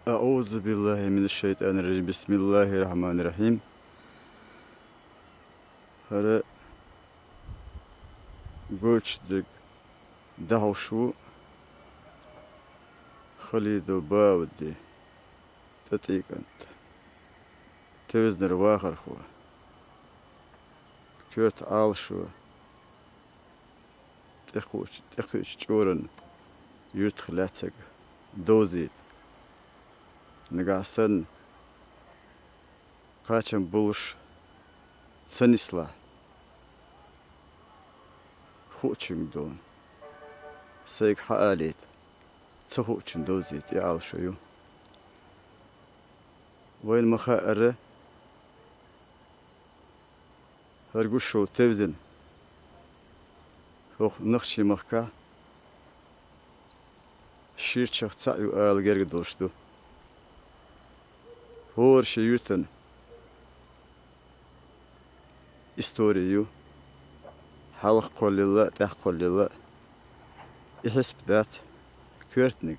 أعوذ بالله من الشيطان الرجيم. بسم الله الرحمن الرحيم. هذا قوش دق دهوشو خليدو باودي تتيك أنت توزن رواخر خو كيرت عالشو تخوش جورن يرتخلاتك دوزيد نقاسن قاچن بولش سنسلا خوچن دون سيك حاليت تخوچن دوزيد يعال شيو وين مخاءره هرقوشو تبدن هو نخشي مخكا شيرتشخ تسعيو آل جرق دوشدو هور شيوتن استوريو حلق قول الله تح قول الله يحسب ذات كيرتنك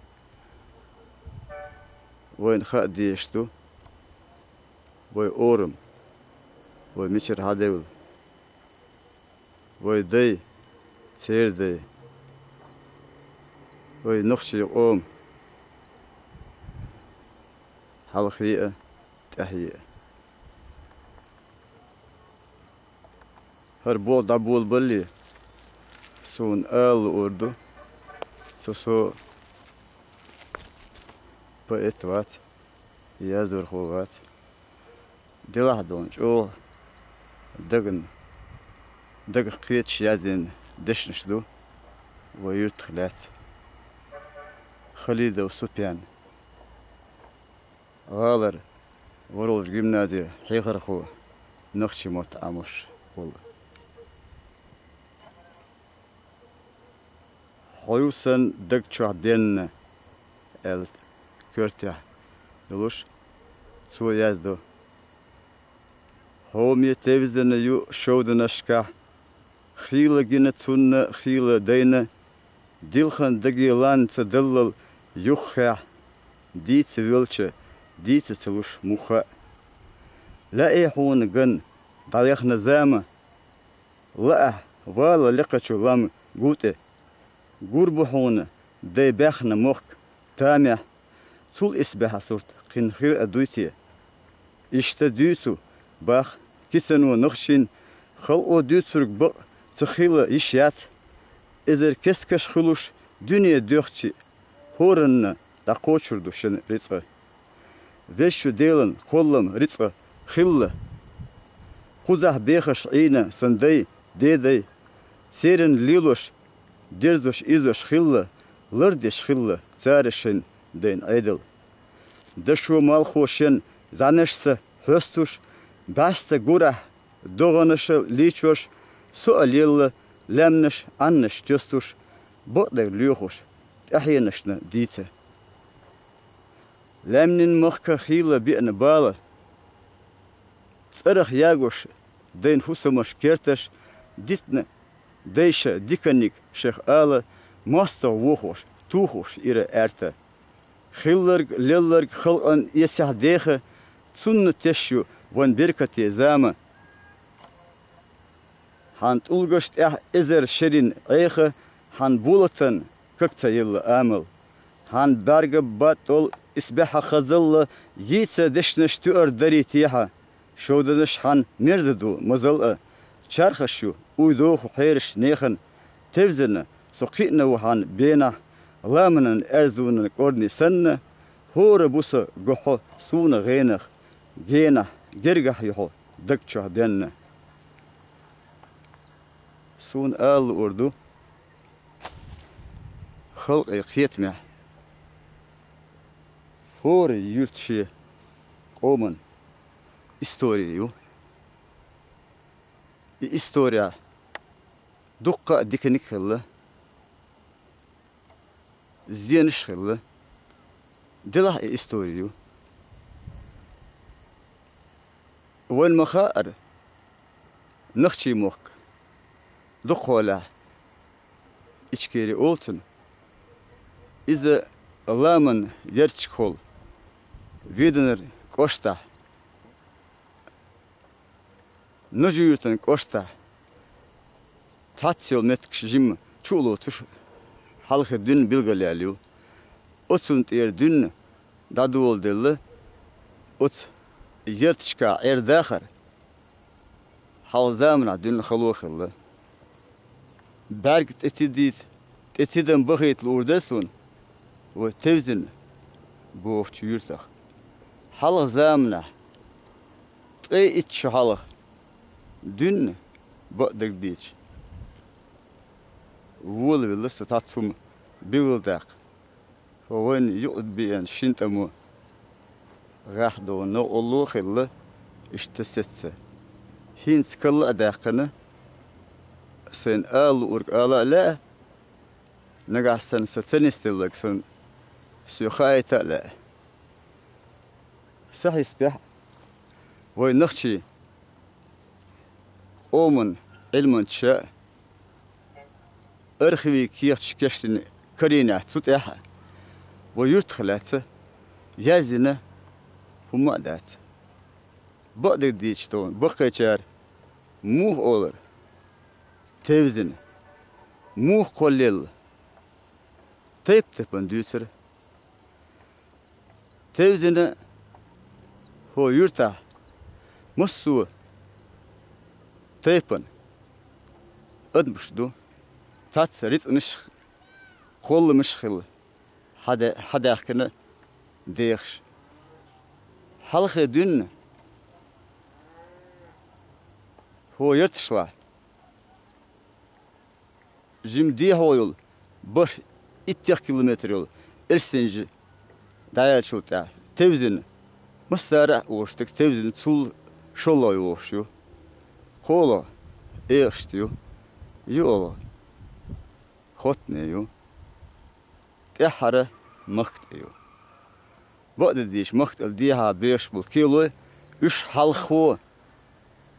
وين خاء ديشتو وي أورم وي ميشر هاديول وي دي سير دي وي نخشي قوم حلقية تحية هربول دابول بلي سون آل أردو سو بأتوات يازور خوات دلاه دونج أو دق قيت شيازين دشنشدو ويرتخلات خليدة وسوبيان غالر ورول جيمنازي حيخر خو نخشي موت عموش والله خويوسن دق شو دين ال كرتيا يلوش سو يازدو هومي تيفزن يو شودنشكا خيل جنتون خيل دينا ديلخن دقيلان تدلل يخيا ديت ويلشه ديت تلوش مخا لا يحون جن طريق نزامة لا ولا لقشو لام قوته قرب حون دي بخنا مخ تامع سول اسبها صورت قن خير ادويتي اشتديتو باخ كيسنو نخشين خلقو ديتسرق بق تخيل يشيات ازر كسكش خلوش دنيا دوختي هورن دقوشردو شن ريتقه وشو ديلن قولم ريتقه خله قزح بيخش عينا سندي ديدي سيرن ليلوش ديرزوش إزوش خله لردش خله تارشن دين عيدل دشو مالخوشن زانشسه هستوش باسته قره دوغنش ليچوش سؤاليل لمنش عنش جستوش بقدر ليوخوش احيانشنا ديته لمنن مخك خيله بيئن باله صرخ ياغوش دين حسمش كيرتش ديتنا ديشا ديكانيك شيخ آله ماستو ووخوش توخوش إيرا ارتا خيلرق ليلرق خلقن يسح ديخه سنة تشيو وان بركتي زامه هانت أولغشت إزر شرين عيخه هان بولتن ككتا يلا آمل هان برغ باتول إسبحة خزل ييتسا دشنش تؤر داري تيحا شودنش هان مرددو مزلقه چرخشو ويدوخ حيرش نيخن تفزن سقينا وهان بينا لامنن أرزون قرني سنة هور بوسا قحو سونا غينخ جينا جرجح يحو دكتشا دينا سون آل أردو خلق يقيتمه هور يرتشي قومن استوريو استوريا دقة ديكنيك خلا زينش خلا دلها استوريو وين مخاءر نخشي موك دقولا إشكيري أولتن إذا لامن يرتشكول Виднер кошта. Ножуютен кошта. Татсел меткш жим чулу туш. Halkı dün bilgileliyor. Otsun er dün dadı oldu. Ot yırtışka erdağır. Halzamına dün xaluqıllı. Bergt etiden bakıytlı ordasun. Ve tevzin bu ofçu yurtaq. Halzamına içi halıq. Dün bakdık diç. Вол вилса татсум билдак. Фовен юдбиен шинтаму гахдо но олохилла иштесetse. Хин скалла дакны sen al urk ala la nagahsan satanistillak sen سخايتا لا صحيح بح وينخشي أومن علم شاء أرخوي كيرتش كشتن كرينة تتاحة ويدخلت يازنة ومعدات بعد ديشتون بقيتشار موه أولر تيفزن موه قليل تيب تبن دوتر تيفزن هو يرتا مصو تيبن أدمشدو تاتسريت نش قول مشخل حدا كنا ديخش حلقة دون هو يرتشلا جيم دي هويل بر 2 كيلومتر يول إرسنجي دايل شو تاع تيفزن مسارع وشتك تيفزن تول شولا يوشيو قولا إيشتيو يولا خطنيو تحرى مختيو بعد ديش مختل ديها بيش بالكيلو إيش حلخو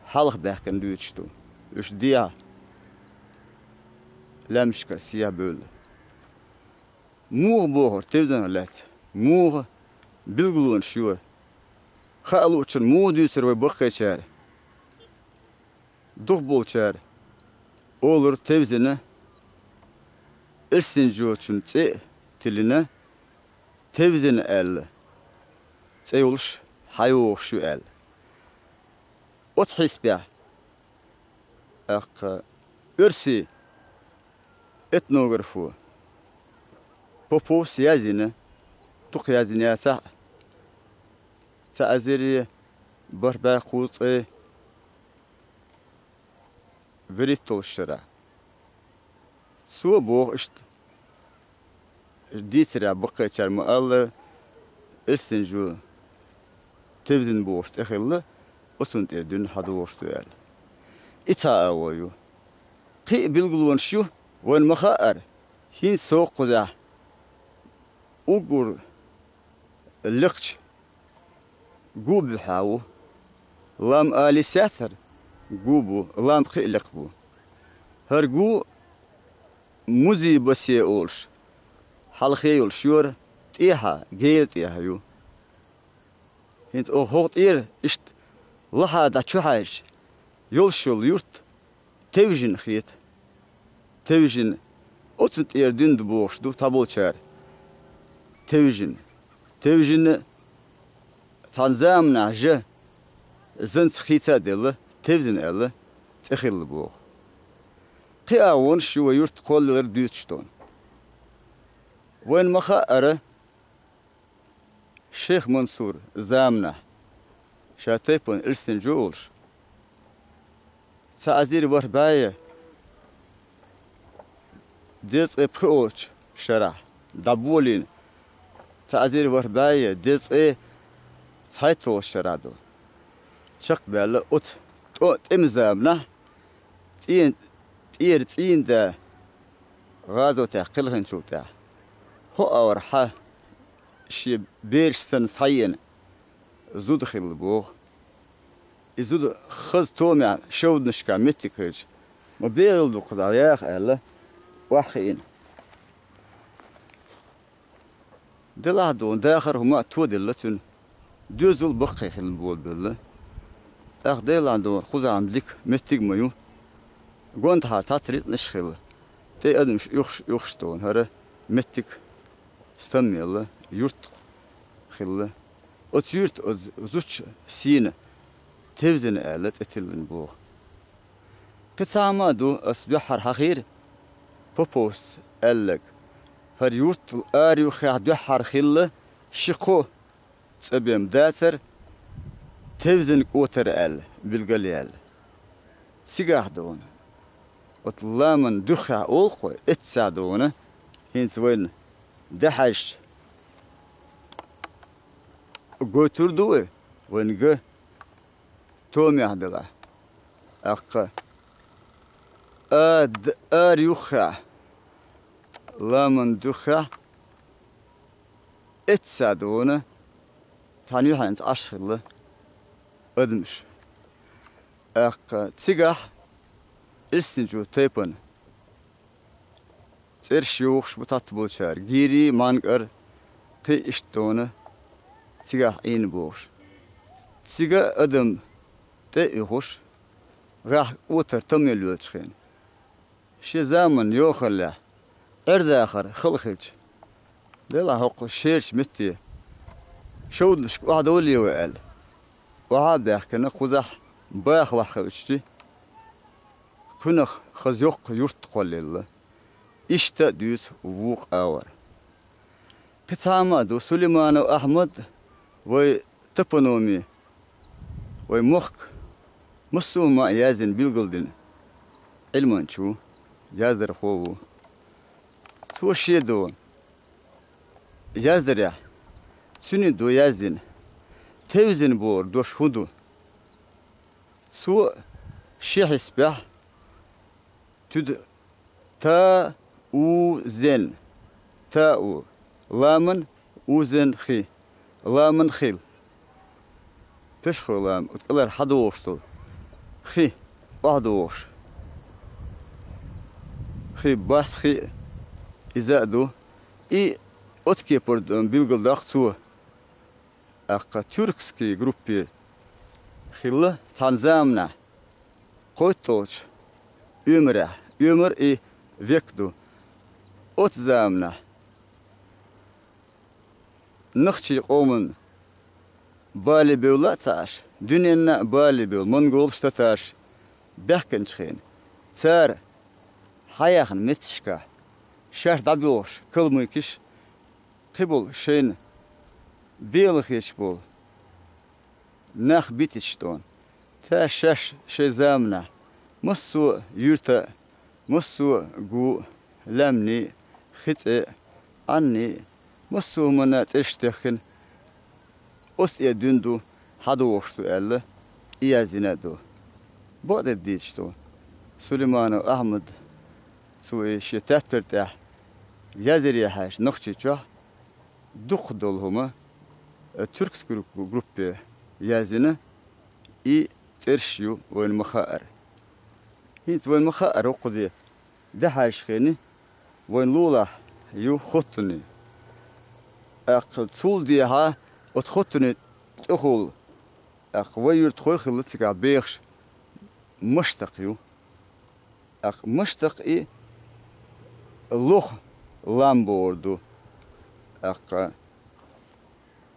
حلخ بحكن دوتشتو إيش ديها لمشكا سيا بول موغ بوغر تبدن لات موغ بالغلون شور خالو تشن مو دوتر وبقى شار دخبول شار olur tevzine irsinci için tiline tevzine el oluş hayuq şu el othis biya ürsi etnografu popo siyazine tuqyazine sa azeri barba qut verito şara su bu işte ditra baqay charma Allah isinju tevzin bu işte xilla usun dün hadu ustu el ita awayu qi bilgulun şu wen makhar hin soqda ugur liqch gub hawo lam ali sathar gubu lam qiliq bu hergu muzi basi olsh halkhayul shur tiha geel tiha yu hint o hogt ist laha da chuhaish yol shul yurt tevjin khit tevjin otut erdin bu boşdu tabolchar tevjin tanzamna je zent khita dil tevzin el tkhil bu قاون شو يرت قول غير ديتشتون وين مخاءرة الشيخ منصور زامنة شاتيبون إلسن جولش سأدير ورباية ديت إبخوش شرح دابولين سأدير ورباية ديت سايتو شرادو شق بالله أوت إمزامنة تين ده غازو تقلهن شو تاع هو أورحة شي بيرش سن صين زود خيل بوغ يزود خذ تومع شو نشكا متكج ما بيغلدو قدر ياخ ألا واحين دلادون داخر هما تود اللتن düzül bakı hil bol böyle. Akdeylan doğru kuzamlik mettig mayu. Gont har tatrit nişhil. Te adım yok stone hara mettig stanmiyalla yurt hille. Ot yurt zuç sine tevzini alet etilin bu. Kıtama do asbihar hakir popos ellek. Her yurt ariu khadihar hille şiqo tsabem dater tevzin oter el bilgali el. Sigah don. Otlaman dukha olqo etsa dona hint wen dahash götürdü wenge tom yahdıla. Aqqa ad ariuha laman dukha etsa dona tanıyan aşırlı ödmüş. Aqqa sigah İstincu tepin. Serşiyuş bu tat bulçar. Giri mangar te iştonu sigah in boş. Sigah adım te ihuş. Gah otur tamyelü çıkın. Şi zaman yoxalla. Erdaxır xılxıç. Dela haqq şerş mitti. Şowdluş wahadoli wel. Wahad kana qudah baax waxıçti. Künük xız yok yurt qollilla. İşte düz vuq awar. Kitama do Süleyman Ahmed ve toponomi ve muhk musuma yazın bilgildin. Ilmançu yazdır xovu. Soşedo yazdır ya. Süni do yazın. Tevzin bor doş hudu. Su şehsbah تد تا وزن تاء لامن وزن خي لامن خيل تشخو لام تقلر حدوش تو خي وحدوش خي باس خي إزادو إي أتكي بردم بيلقل داختو أقا تركسكي جروبي خيلا تنظامنا قوتوش ömür vekdu ot zamna nıxçı qomun bali bewla taş dünenna bali bew mongol ştataş bekkin çıxın çar hayaxın metişka şah daboş kılmıkiş qibul şeyin belix hiç bol nax bitişton ta şaş şey zamna مسو يرتا مسو جو لمني خط عني مسو منا تشتخن أس يدندو هادو وشتو ألا إيازينادو بعد ديشتو سليمان أحمد سوي شتات ترتاح يازري حاش نخشيشوا دق دولهما تركس جروب يازينا إي ترشيو وين مخاءر هيت وين مخاءر وقدي ده حاشخيني وين لولا يو خطني أقل طول ديها وتخطني تخول أقوير تخول خلتك عبيخش مشتق يو مشتق إي لوخ لامبوردو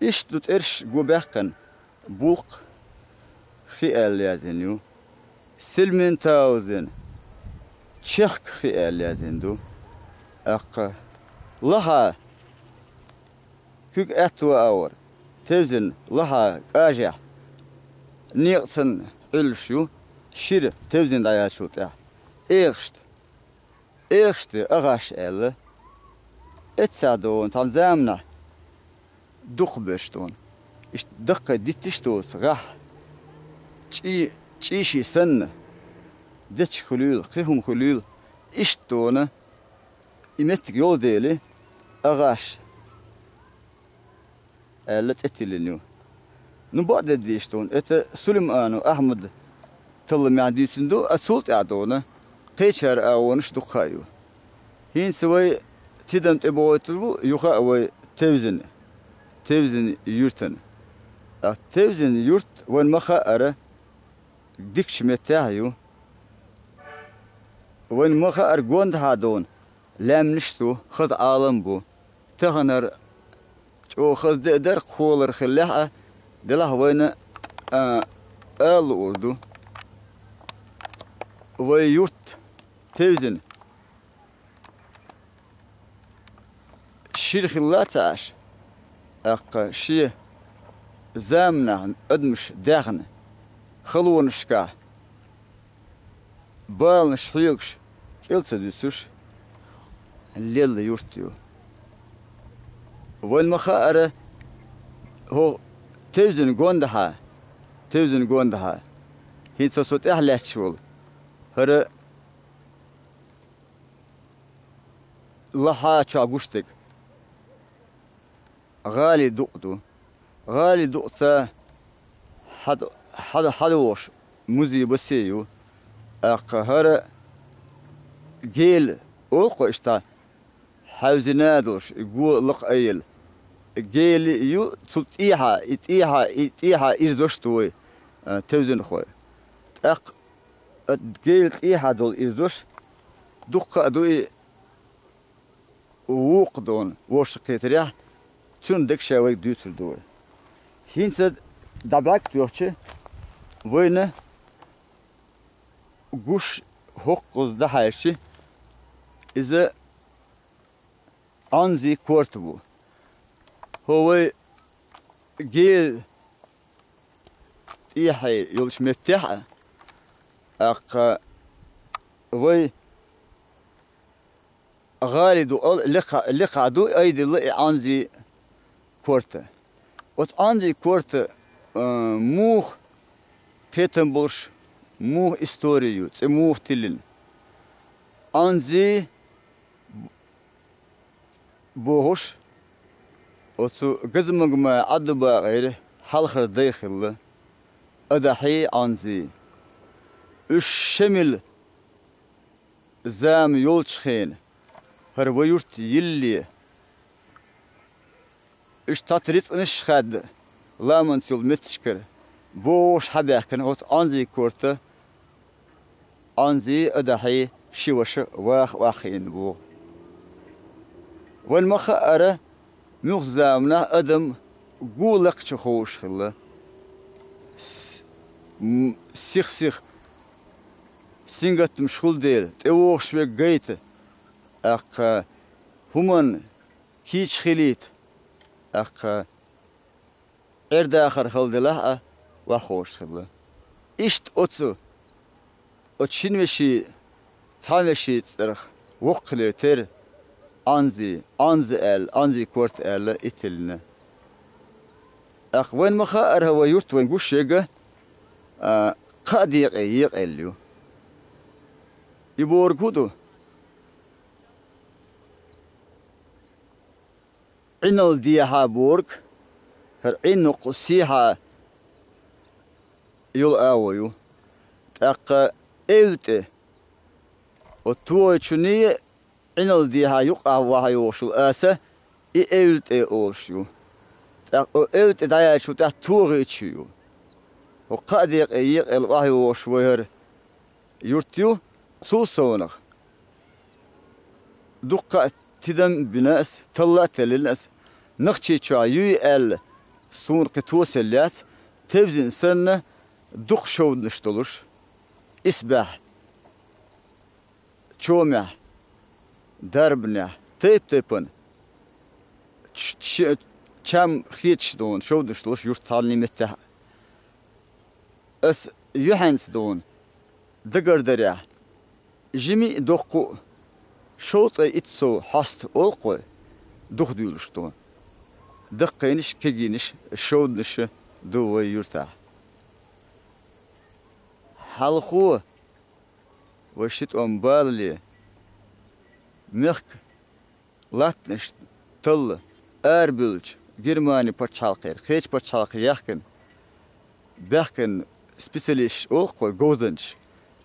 إيش تترش جوباقن بوق خيال يازنيو سلمن تاوزن شخ خيال يازندو لها كيك أتوا أور تزن لها أجا نيقصن علشو شير تزن داياشو تا إيخشت أغاش ألا اتسادون تنزامنا دق بشتون إش دقة ديتشتوت غاح تشيشي سنة دتش خلول قيهم خلول إشتونا إمتك يول ديلي أغاش ألا تأتلنيو نبعد ديشتون إتا سليمان أحمد طلم يعديسن دو أسولت أعدونا قيشار أعونش دقايو هين سوي تدم تبويتلو يخا وي تيوزن يورتن Tevzin yurt wen maha ara dikş metayu. Wen maha ar gond hadon. Lemniştu khaz alam bu. Tağanar ço khaz der kholar khilaha delah wen al urdu. Ve yurt tevzin شير خلاتاش شي زامنا ادمش داغن خلون شكا بال نشيوكش كيلتا ديسوش الليل يورتيو وين مخاطر هو تيزن جوندها هي تصوت احلى شغل هر لها تشاغوشتك غالي دقتا حدوش موزي بسيو اقهر جيل اوقو اشتا حوزنادوش يقول لق ايل جيل يو تطيحا ازدوشتوي توزن خوي اق جيل تطيحا دول ازدوش دقا دوي ووقدون وش قيتريح تون دك شوي دوتل دول هينت دباك توچه وينه قوش حقوق ده هاشي إذا أنزي كورتبو هو جيل إيحي يلش متاحة أق وي غالدو لقعدو أيدي لقي أنزي كورته وت أنزي كورته موخ تيتنبولش موخ إستوريو موخ تلين أنزي بوهش وتو قزمجما عدبا غيره حلخر داخل أدحي أنزي الشمل زام يولشخين هرويرت يلي إش تطريط نشخد لا منتيل متشكر بوش حبيكن وت أنزي كورته أنزي أدحي شوش واخين بو والمخاطر مخزامنا أدم قولك تخوش خلا سيخ سينغت مشغول دير توخش بقيت أق همان كيش خليت أق إرد آخر خلد له وخوش خلا إشت أتسو أتشين وشي تان وشي ترخ وقلي تر أنزي كورت ال إتلنا أخ وين مخاطر هو يرت وين قوش شجع قاد يقليو يبور كودو إنل ديها بورك هر إنو قصيها يل أويو أق إلته وتوي شنية إنل ديها يقع وهايوشل أسا إلته أوشيو إلته دايا شو تحت توغيتشيو وقاد يقل وهايوش وهر يرتيو توصونخ دقة تدم بناس طلعت للناس نخشي شو ال سون قتوسلات تبزن سنة دق شو نشتلوش إسبح شومع دربنا تيبن شام خيتش دون شو نشتلوش يرتالني متى اس يحنس دون دقر دريا جمي دقو شوط إتسو حست ألقى دخ ديولشتون دقينش كجينش شودنش دو يرتاح حلقو وشت بالي مخك لاتنش تل أربلج جرماني بتشالقير خيش بتشالقير يحكن بيحكن سبيسيليش ألقى جودنش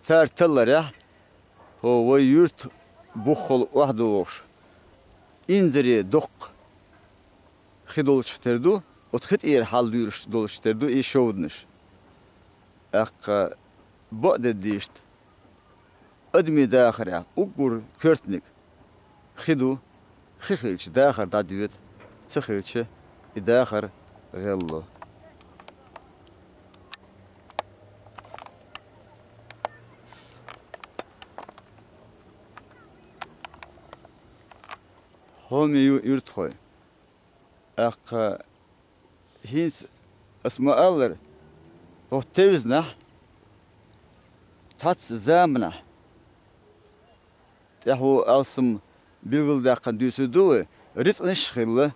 ثار تل ريح هو يرت بخل وحده وش إندري دق خدولش تردو وتخت حال دولشتردو شودنش أق بعد ديشت أدمي داخل أقول كرتنك خدو خخلش داخل دادوت تخلش داخل غلو هم يرتخوي أق هينس اسمه الله هو توزنا تات زامنا تهو ألسم بيقول ده قديس دوه ريت نشخله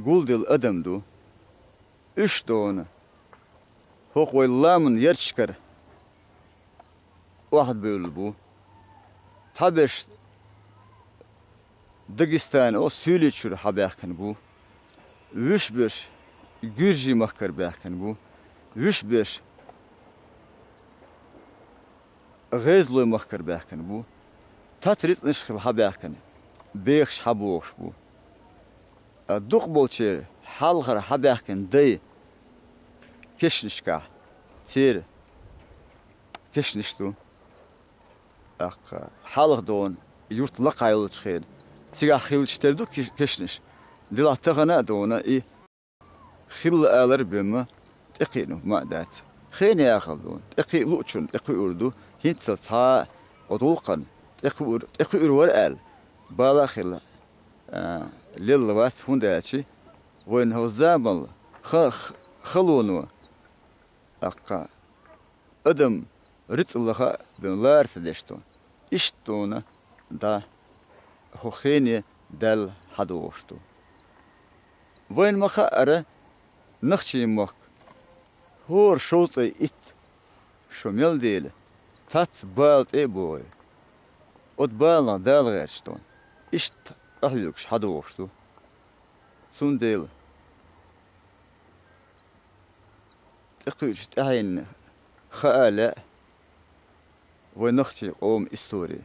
قول دل أدم دو إيش دونه هو والله من يرشكر واحد بيقول بو تابش داغستان او سوليتشور حباكن بو وش بيش جورجي مخكر باكن بو وش بيش غيزلو مخكر باكن بو تاتريت نشخل حباكن بيخش حبوخش بو دوخ بولشير حالغر حباكن دي كشنشكا تير كشنشتو اق حالغ دون يورت لقايلو تخيل تيغا خيلشتردو كشنش دلا تغنا دونا خل آلر بما تقينو ما دات خيني ياخذون تقي لوتشون تقي أردو هنت تا أطوقا تقي ورقال بالا خلا للوات هنداتشي وين هو زامل خلونو أقا أدم ريت الله بملار تدشتون إشتونا دا هو خيني دل حدوشتو وين مخا نخشي مخ هور شوطي إت شمال ديله تات بالت بوي ود بالنا دال غيرشتون إشت أهلوكش حدوشتو سون ديله تقولش تهين خالة ونخشي قوم إستوري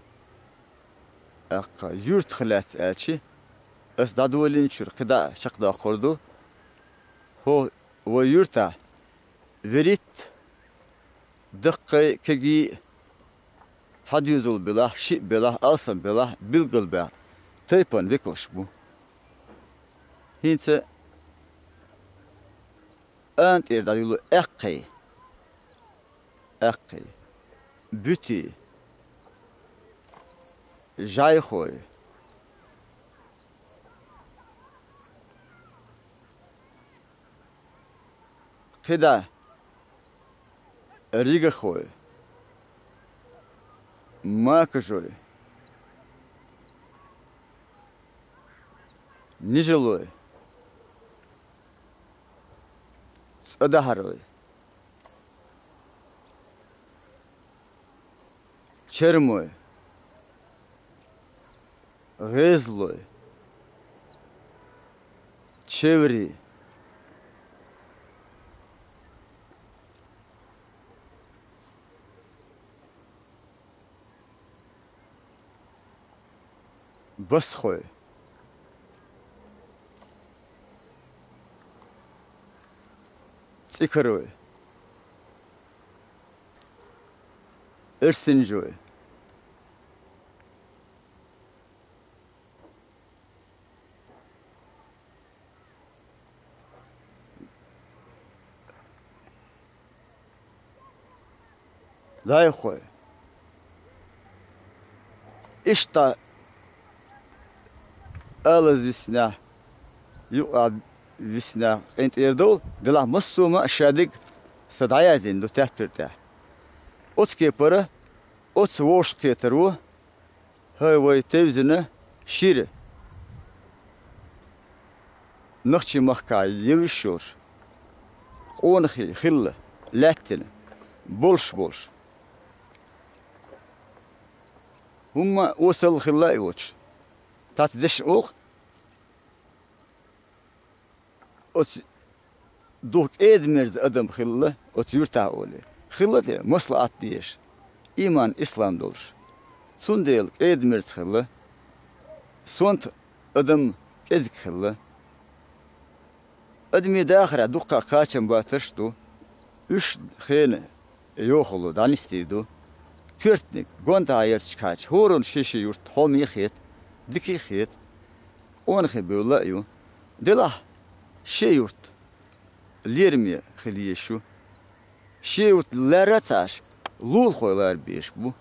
أقا يورت خلات آتشي أس دادولين شر قدا شقدا قردو هو ويورتا verит دقة كجي تديزول بلا شيء بلا أصلا بلا بالقل بلا تيبان ويكلش بو هنت أنت إرداليلو أقي بوتي جاي خوي كده ريغ خوي ما كجوي نيجلوي صدهروي چرموي غيزلوي چوري بس خوي تكروي ارسنجوي لا يا خوي اشتا ألز وسنا يقع وسنا انت يردول دلا مصومة شادق صدايازين دو تحت أتكي برا أتوش كترو هاي وي تيزنا شير نخشي مخكاي يوشور قونخي خلة لاتن بولش هما وصل خلا يوش تاتدش اوق ات دوك ادمرز ادم خلا ات يرتا اولي خلا دي مصلحت ديش ايمان اسلام دولش سونديل ادمرز خلا سونت ادم ازك خلا أدمي داخل دقة قاتم باترشتو üç xeyne yoxulu danistiydu. Kürtnik gonta ayır çıkaç. Horun şişi yurt homi xet. Diki xet. On xebula yu. Dela şey yurt. Lermi xiliye şu. Şey yurt larataş. Lul xoylar beş bu.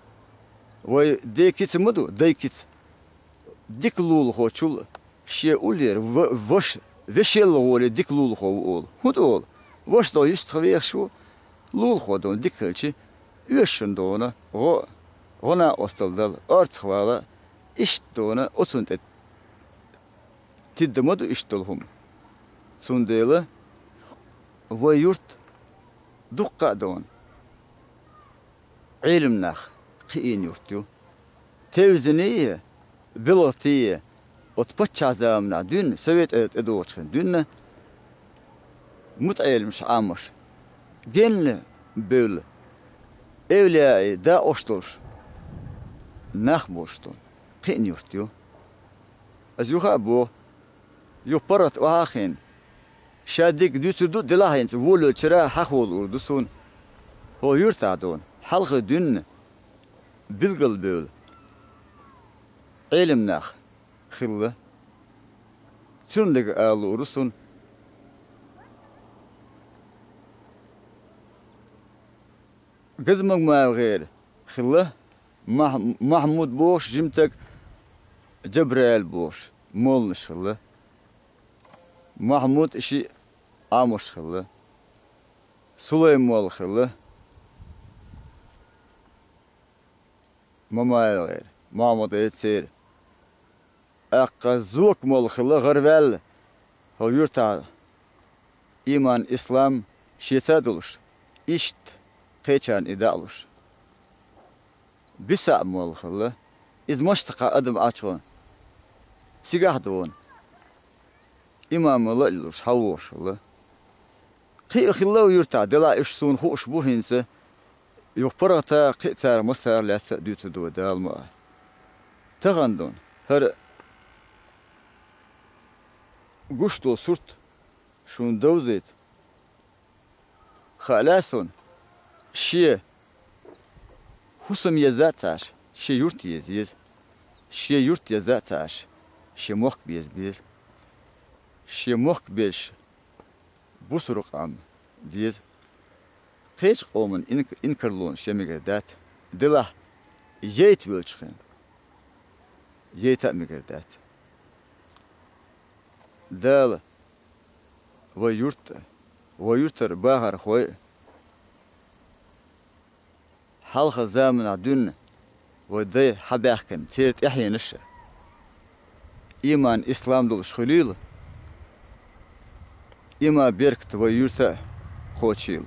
Vay dekit mıdu? Dekit. Dik lul xoçul. Şey ulir voş. Veşel ol dik lul xo ol. Hud ol. Voş da üst xvek şu. Lul xodun dikkelçi. Üyeşinde ona. Ona ostaldal. Artık valla. İşte ona otunt et. Tiddemadı iştolhum. Sundele. Ve yurt. Dukka don. İlimnah. Qiyin yurt yo. Tevziniye. Bilotiye. Otpat çazamna. Dün Sovyet edoçın. Dün mutayelmiş amış. Genli böyle. Evliya da oştolş. Nah boştun. Qiyin yurt yo. Az yuha bu. Yuparat oaxin. Şadik düsüdü dilahint. Volu çıra haq olur son. O yurt adon. Halkı dün bilgil böl. İlimnah. Xilli. Tündeki ağlı urusun. Gizmek mağir. Xilli. Mahmud boş. Jimtek Cebrail boş. Molniş xilli. Mahmud işi amuş xilli. Süleyman xilli. Mamayel gayr. Mahmud etser. Aqqa zuk mol xilli gırvel. O yurta iman İslam şietad oluş. İşt qeçan ida oluş. Bisa mol xilli. İz moştaqa adım açwan. Sigah doğun. İmamı oluş havuş xilli. Qi xilli yurta dela işsun xuş bu hinse. Yuqparata qitar masar lasa dütüdü dalma. Tağandon her guşto surt şun dozet. Xalasun şi husum yazataş şi yurt yeziz. Şi yurt yazataş şi moq biz. Şi moq beş bu suruqam diz. Qeç qomun inkerlon şemigerdat. Dilah yeyt völçxin. Yeyta migerdat. Dal ve yurtlar bahar xoy. Halqa zamana dün ve de habahken tert ihyaniş. İman İslam doluş xulil. İma berkt ve yurta xoçil.